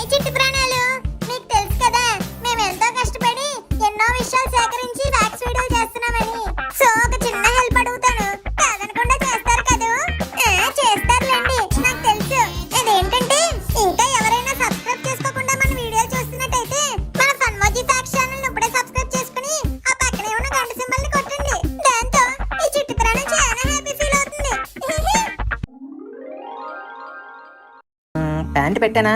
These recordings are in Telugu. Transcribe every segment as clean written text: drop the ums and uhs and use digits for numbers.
హాయ్ చిట్టి ప్రాణాలు, మీకు తెలుసు కదా మేము ఎంతో కష్టపడి ఎన్నో విషయాలు సేకరించి ఫ్యాక్స్ వీడియోలు చేస్తున్నామని. సో ఒక చిన్న హెల్ప్ అడుగుతాను, కాదనకుండా చేస్తారు కదూ? చేస్తారులేండి, నాకు తెలుసు. అదేంటంటే ఇంకా ఎవరైనా సబ్స్క్రైబ్ చేసుకోకుండా మన వీడియోలు చూస్తున్నట్టయితే మన ఫన్మోజీ ఫ్యాక్స్ ఛానల్ ఇప్పుడే సబ్స్క్రైబ్ చేసుకుని ఆ పక్కనే ఉన్న గంట సింబల్ ని కొట్టండి. దాంతో ఈ చిట్టి ప్రాణం చాలా హ్యాపీ ఫీల్ అవుతుంది. ప్యాంట్ పెట్టానా?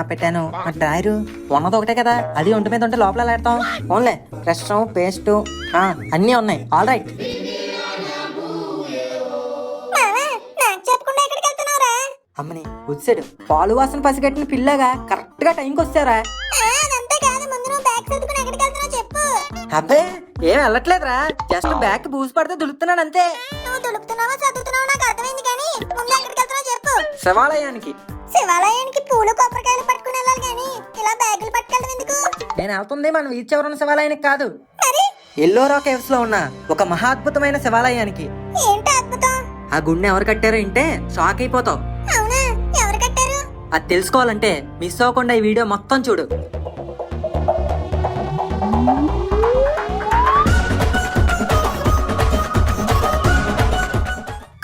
పెట్టాను. డ్రాయరు ఉన్నది ఒకటే కదా, అది ఒంటి మీద ఉంటే లోపల పెడతాం. ఓన్లే రెస్టం పేస్ట్ అన్నీ ఉన్నాయి. All right. అమ్మని వచ్చాడు పాలు వాసన పసిగట్టిన పిల్లగా కరెక్ట్ గా టైంకి వచ్చారా? అబ్బే ఏం వెళ్ళట్లేదురా, జస్ట్ బ్యాగ్ బూసి పడితే దులుపుతున్నాను అంతే. శివాలయానికి. శివాలయానికి పూలు కొబ్బరికాయలు పట్టుకుని వెళ్ళాలి కానీ ఇలా బ్యాగులు పట్టుకెళ్ళడం ఎందుకు? నేను వెళ్తుంది మన వీధి చివరన శివాలయానికి కాదు, ఎల్లోరా కేవ్స్ లో ఉన్న ఒక మహాద్భుతమైన శివాలయానికి. ఏంటి అద్భుతం? ఆ గుండె ఎవరు కట్టారో అంటే షాక్ అయిపోతావు. అవునా, ఎవరు కట్టారు? అది తెలుసుకోవాలంటే మిస్ అవ్వకుండా ఈ వీడియో మొత్తం చూడు.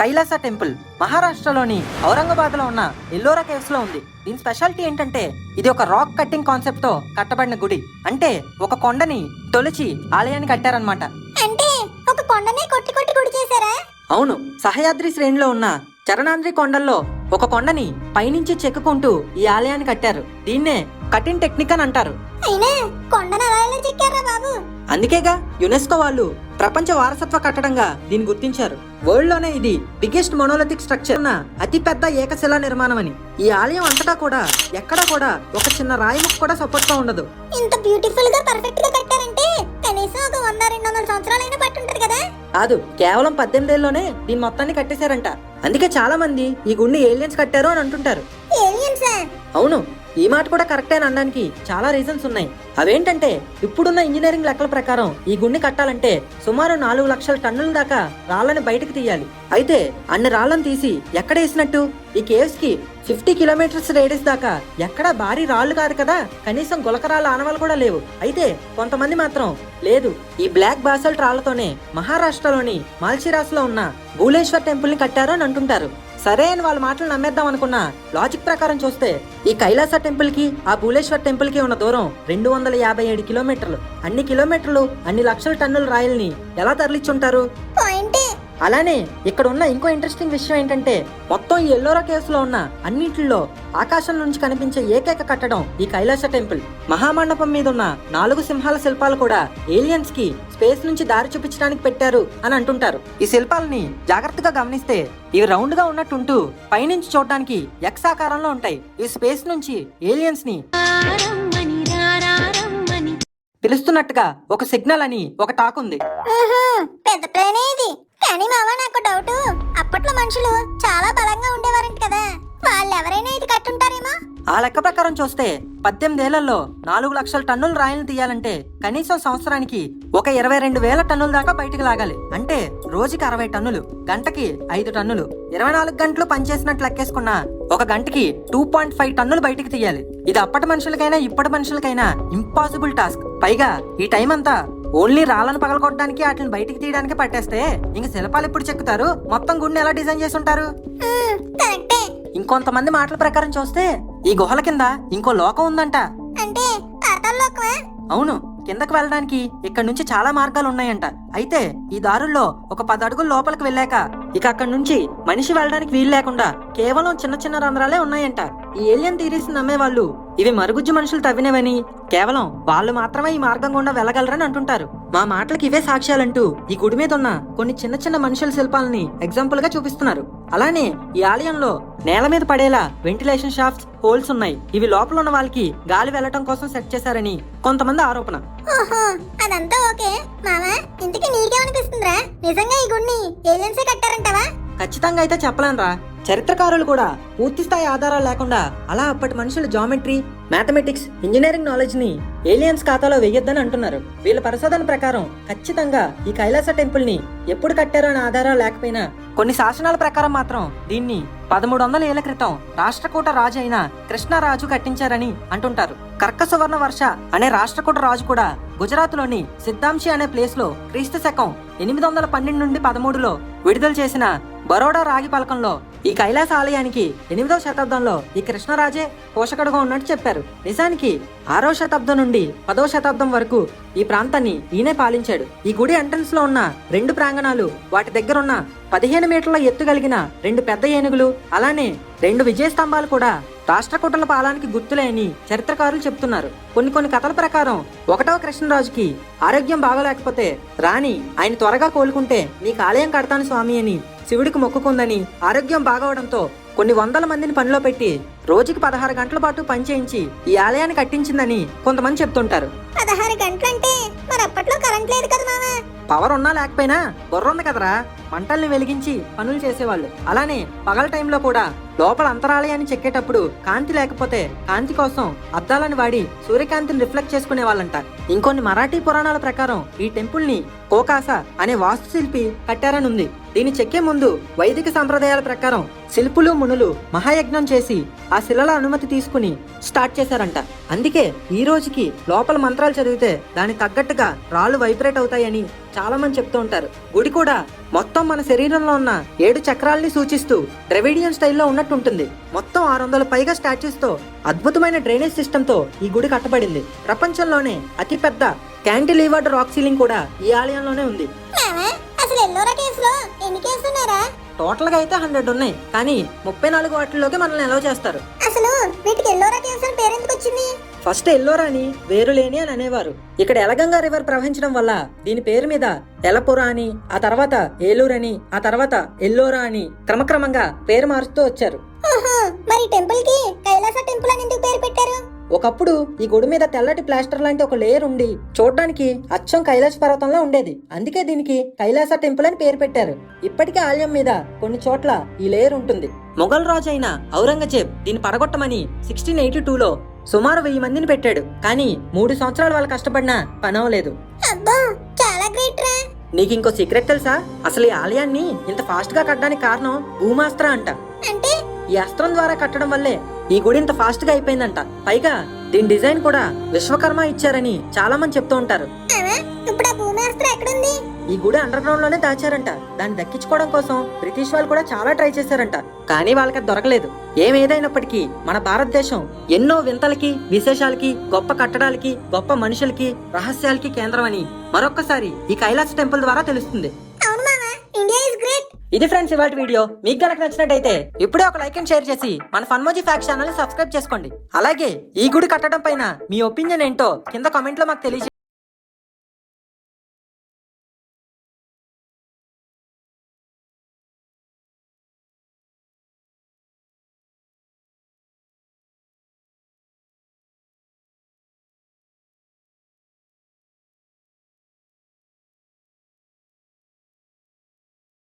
కైలాస టెంపుల్ మహారాష్ట్రలోని ఔరంగాబాద్ లో ఉన్న ఎల్లోరా కేవ్స్ లో ఉంది. దీని స్పెషాలిటీ ఏంటంటే ఇది ఒక రాక్ కట్టింగ్ కాన్సెప్ట్ తో కట్టబడిన గుడి. అంటే ఒక కొండని తొలిచి ఆలయాన్ని కట్టారనమాట. అంటే ఒక కొండనే కొట్టి కొట్టి గుడి చేశారా? అవును, సహ్యాద్రి శ్రేణిలో ఉన్న చరణాద్రి కొండల్లో ఒక కొండని పైనుంచి చెక్కుకుంటూ ఈ ఆలయాన్ని కట్టారు. దీన్నే కటింగ్ టెక్నిక్ అని అంటారు. అయినా కొండను అలా ఎలా చెక్కారా బాబు? అందుకేగా యునెస్కో వాళ్ళు ప్రపంచ వారసత్వ కట్టడంగా దీన్ని గుర్తించారు. వరల్డ్ లోనే ఇది బిగ్గెస్ట్ మొనోలిథిక్ స్ట్రక్చర్ ఉన్న అతి పెద్ద ఏకశిలా నిర్మాణం అని. ఈ ఆలయం అంతటా కూడా ఎక్కడా కూడా ఒక చిన్న రాయి ముక్క కూడా సపోర్ట్ గా ఉండదు. ఇంత బ్యూటిఫుల్ గా పర్ఫెక్ట్ గా కట్టారంటే కనీసం ఒక 100-200 సంవత్సరాలైనా పట్టుంటది కదా? కాదు, కేవలం 18 ఏళ్లలోనే దీని మొత్తాన్ని కట్టేశారంట. అందుకే చాలా మంది ఈ గుడిని ఏలియన్స్ కట్టారు అని అంటుంటారు. ఏలియన్సా? అవును, ఈ మాట కూడా కరెక్టే అని అనడానికి చాలా రీజన్స్ ఉన్నాయి. అవేంటంటే ఇప్పుడున్న ఇంజనీరింగ్ లెక్కల ప్రకారం ఈ గుడిని కట్టాలంటే సుమారు 4 లక్షల టన్నుల దాకా రాళ్ళని బయటకు తీయాలి. అయితే అన్ని రాళ్ళను తీసి ఎక్కడ వేసినట్టు? ఈ కేవ్స్ కి 50 కిలోమీటర్స్ రేడియస్ దాకా ఎక్కడా భారీ రాళ్లు కాదు కదా, కనీసం గులకరాళ్ళ ఆనవాళ్ళు కూడా లేవు. అయితే కొంతమంది మాత్రం లేదు, ఈ బ్లాక్ బాసల్ట్ రాళ్లతోనే మహారాష్ట్రలోని మాల్షిరాస్ లో ఉన్న భూలేశ్వర్ టెంపుల్ ని కట్టారు అని అంటుంటారు. సరే అని వాళ్ళ మాటలు నమ్మేద్దాం అనుకున్న లాజిక్ ప్రకారం చూస్తే ఈ కైలాస టెంపుల్ కి ఆ భూలేశ్వర్ టెంపుల్ కి ఉన్న దూరం 257 కిలోమీటర్లు. అన్ని కిలోమీటర్లు అన్ని లక్షల టన్నుల రాయల్ని ఎలా తరలించుంటారు? అలానే ఇక్కడ ఉన్న ఇంకో ఇంట్రెస్టింగ్ విషయం ఏంటంటే మొత్తం ఈ ఎల్లోరా కేవ్స్ లో ఉన్న అన్నింటిలో ఆకాశం నుంచి కనిపించే ఏకైక కట్టడం ఈ కైలాస టెంపుల్. మహామండపం మీద ఉన్న 4 సింహాల శిల్పాలు కూడా ఏలియన్స్ కి స్పేస్ నుంచి దారి చూపించడానికి పెట్టారు అని అంటుంటారు. ఈ శిల్పాలని జాగ్రత్తగా గమనిస్తే ఇవి రౌండ్ గా ఉన్నట్టుంటూ పైనుంచి చూడడానికి ఎక్స్ ఆకారంలో ఉంటాయి. ఈ స్పేస్ నుంచి ఏలియన్స్ ని పిలుస్తున్నట్టుగా ఒక సిగ్నల్ అని ఒక టాక్ ఉంది. పెద్ద ప్లేనే ఇది. కానీ మావా, నాకు డౌట్, అప్పట్లో మనుషులు చాలా బలంగా ఉండేవారంట కదా, వాళ్ళు ఎవరైనా ఇది కట్టుంటారేమో? ఆ లెక్క ప్రకారం చూస్తే 18 ఏళ్లలో 4 లక్షల టన్నుల రాయిని తీయాలంటే కనీసం సంవత్సరానికి ఒక 22,000 టన్నుల దాకా బయటకు లాగాలి. అంటే రోజుకి 60 టన్నులు, గంటకి 5 టన్నులు. 24 గంటలు పనిచేసినట్లు లెక్కేసుకున్న ఒక గంటకి 2.5 టన్నులు బయటకు తీయాలి. ఇది అప్పటి మనుషులకైనా ఇప్పటి మనుషులకైనా ఇంపాసిబుల్ టాస్క్. పైగా ఈ టైం అంతా ఓన్లీ రాళ్ళను పగలగొట్టడానికి వాటిని బయటికి తీయడానికి పట్టేస్తే ఇంక శిల్పాలు ఎప్పుడు చెక్కుతారు? మొత్తం గుడిని ఎలా డిజైన్ చేసి ఉంటారు? ఇంకొంతమంది మాటల ప్రకారం చూస్తే ఈ గుహల కింద ఇంకో లోకం ఉందంట. అంటే అవును, కిందకు వెళ్ళడానికి ఇక్కడ నుంచి చాలా మార్గాలు ఉన్నాయంట. అయితే ఈ దారుల్లో ఒక 10 అడుగుల లోపలికి వెళ్ళాక ఇక అక్కడ నుంచి మనిషి వెళ్ళడానికి వీలు లేకుండా కేవలం చిన్న చిన్న రంధ్రాలే ఉన్నాయంట. ఈ ఏలియన్ థియరీస్ నమ్మే వాళ్ళు ఇవి మరుగుజ్జు మనుషులు తవ్వినవని, కేవలం వాళ్ళు మాత్రమే ఈ మార్గం గుండా వెళ్ళగలరని అంటుంటారు. మా మాటలకి ఇవే సాక్ష్యాలంటూ ఈ గుడి మీద ఉన్న కొన్ని చిన్న చిన్న మనుషుల శిల్పాలని ఎగ్జాంపుల్ గా చూపిస్తున్నారు. అలానే ఈ ఆలయంలో నేల మీద పడేలా వెంటిలేషన్ షాఫ్ట్స్, హోల్స్ ఉన్నాయి. ఇవి లోపల ఉన్న వాళ్ళకి గాలి వెళ్ళటం కోసం సెట్ చేశారని కొంతమంది ఆరోపణ. అదంతా ఓకే మామా, ఇంతకీ నీకేమనిపిస్తుందిరా? నిజంగా ఈ గుడిని ఏలియన్సే కట్టారంటావా? ఖచ్చితంగా అయితే చెప్పలేనురా. చరిత్రకారులు కూడా పూర్తి స్థాయి ఆధారాలు లేకుండా అలా అప్పటి మనుషులు జామెట్రీ, మ్యాథమెటిక్స్, ఇంజనీరింగ్ నాలెడ్జ్ ని ఏలియన్స్ ఖాతాలో వేయొద్దని అంటున్నారు. వీళ్ళ పరిశోధన ప్రకారం ఖచ్చితంగా ఈ కైలాస టెంపుల్ ని ఎప్పుడు కట్టారో అనే ఆధారాలు లేకపోయినా కొన్ని శాసనాల ప్రకారం మాత్రం దీన్ని 1300 ఏళ్ల క్రితం రాష్ట్రకూట రాజు అయిన కృష్ణరాజు కట్టించారని అంటుంటారు. కర్క సువర్ణ వర్ష అనే రాష్ట్రకూట రాజు కూడా గుజరాత్ లోని సిద్ధాంశి అనే ప్లేస్ లో క్రీస్తు శకం 812 నుండి 13లో విడుదల చేసిన బరోడా రాగి పలకంలో ఈ కైలాస ఆలయానికి 8వ శతాబ్దంలో ఈ కృష్ణరాజే పోషకుడుగా ఉన్నట్టు చెప్పారు. నిజానికి 6వ శతాబ్దం నుండి 10వ శతాబ్దం వరకు ఈ ప్రాంతాన్ని ఈయనే పాలించాడు. ఈ గుడి ఎంట్రన్స్ లో ఉన్న 2 ప్రాంగణాలు, వాటి దగ్గర ఉన్న 15 మీటర్ల ఎత్తు కలిగిన 2 పెద్ద ఏనుగులు, అలానే 2 విజయ స్తంభాలు కూడా రాష్ట్రకూటుల పాలానికి గుర్తులే అని చరిత్రకారులు చెప్తున్నారు. కొన్ని కథల ప్రకారం 1వ కృష్ణరాజుకి ఆరోగ్యం బాగోలేకపోతే రాణి ఆయన త్వరగా కోలుకుంటే నీకు ఆలయం కడతాను స్వామి అని శివుడికి మొక్కుకుందని, ఆరోగ్యం బాగవడంతో కొన్ని వందల మందిని పనిలో పెట్టి రోజుకి 16 గంటల పాటు పనిచేయించి ఈ ఆలయాన్ని కట్టించిందని కొంతమంది చెప్తుంటారు. 16 గంటలంటే మరి అప్పట్లో కరెంట్ లేదు కదా మామ. పవర్ ఉన్నా లేకపోయినా బుర్ర ఉంది కదరా, మంటల్ని వెలిగించి పనులు చేసేవాళ్ళు. అలానే పగల టైంలో కూడా లోపల అంతరాలయాన్ని చెక్కేటప్పుడు కాంతి లేకపోతే కాంతి కోసం అద్దాలను వాడి సూర్యకాంతిని రిఫ్లెక్ట్ చేసుకునే వాళ్ళంట. ఇంకొన్ని మరాఠీ పురాణాల ప్రకారం ఈ టెంపుల్ ని కోకాస అనే వాస్తుశిల్పి కట్టారని ఉంది. దీన్ని చెక్కే ముందు వైదిక సంప్రదాయాల ప్రకారం శిల్పులు మునులు మహాయజ్ఞం చేసి ఆ శిలల అనుమతి తీసుకుని స్టార్ట్ చేశారంట. అందుకే ఈ రోజుకి లోపల మంత్రాలు చదివితే దానికి తగ్గట్టుగా రాళ్ళు వైబ్రేట్ అవుతాయని చాలా మంది చెప్తూ ఉంటారు. గుడి కూడా మొత్తం మన శరీరంలో ఉన్న 7 చక్రాల్ని సూచిస్తూ ద్రవిడియన్ స్టైల్లో ఉన్నట్టు ఉంటుంది. మొత్తం 600 పైగా స్టాచ్యూస్ తో అద్భుతమైన డ్రైనేజ్ సిస్టమ్ తో ఈ గుడి కట్టబడింది. ప్రపంచంలోనే అతిపెద్ద క్యాంటిలీవర్డ్ రాక్ సీలింగ్ కూడా ఈ ఆలయంలోనే ఉంది. మామ, అసలు ఎల్లోరా కేసులో ఎన్ని కేసులు ఉన్నారా? టోటల్ గా అయితే 100 ఉన్నాయి, కానీ 34 వాటిల్లోకి మనల్ని ఎలవ్ చేస్తారు. అసలు వీటికి ఎల్లోరా కేసు అని పేరెందుకు వచ్చింది? ఫస్ట్ ఎల్లోరా అని వేరులేని అని అనేవారు. ఇక్కడ ఎలగంగా రివర్ ప్రవహించడం వల్ల దీని పేరు మీద ఎలపురా అని, ఆ తర్వాత ఏలూరు అని, ఆ తర్వాత ఎల్లోరా అని క్రమక్రమంగా పేరు మారుస్తూ వచ్చారు. ఓహో, మరి టెంపుల్ కి కైలాస టెంపుల్ అని ఎందుకు పేరు పెట్టారు? ఒకప్పుడు ఈ గుడి మీద తెల్లటి ప్లాస్టర్ లాంటి ఒక లేయర్ ఉండి చూడడానికి అచ్చం కైలాస పర్వతంలో ఉండేది. అందుకే దీనికి కైలాస టెంపుల్ అని పేరు పెట్టారు. ఇప్పటికీ ఆలయం మీద కొన్ని చోట్ల ఈ లేయర్ ఉంటుంది. మొఘల్ రాజు అయిన ఔరంగజేబ్ దీన్ని పడగొట్టమని 1682లో సుమారు 1000 మందిని పెట్టాడు. కానీ 3 సంవత్సరాలు వాళ్ళు కష్టపడినా పనవలేదు. అబ్బా, చాలా గ్రేట్ రా. నీకు ఇంకో సీక్రెట్ తెలుసా? అసలు ఈ ఆలయాన్ని ఇంత ఫాస్ట్ గా కట్టడానికి కారణం భూమాస్త్ర అంట. అంటే ఈ అస్త్రం ద్వారా కట్టడం వల్లే ఈ గుడి ఇంత ఫాస్ట్ గా అయిపోయిందంట. పైగా దీని డిజైన్ కూడా విశ్వకర్మ ఇచ్చారని చాలా మంది చెప్తూ ఉంటారు. ఇప్పుడు ఆ భూమాస్త్ర ఎక్కడుంది? ఈ గుడి అండర్ గ్రౌండ్ లోనే దాచారంట. దాన్ని దక్కించుకోవడం కోసం బ్రిటిష్ వాళ్ళు కూడా చాలా ట్రై చేశారంట, కానీ వాళ్ళకి అది దొరకలేదు. ఏదైనప్పటికీ మన భారతదేశం ఎన్నో వింతలకి, విశేషాలకి, గొప్ప కట్టడాలకి, గొప్ప మనుషులకి, రహస్యాలకి కేంద్రం అని మరొక్కసారి ఈ కైలాస టెంపుల్ ద్వారా తెలుస్తుంది. అవును మామ, ఇండియా ఇస్ గ్రేట్. ఇది ఫ్రెండ్స్ ఇవాళ వీడియో. మీకు గనక నచ్చినట్టయితే ఇప్పుడే ఒక లైక్ అండ్ షేర్ చేసి మన ఫన్మోజీ ఫ్యాక్స్ ఛానల్ ని సబ్స్క్రైబ్ చేసుకోండి. అలాగే ఈ గుడి కట్టడం పైన మీ ఒపీనియన్ ఏంటో కింద కామెంట్ లో మాకు తెలియజేయండి.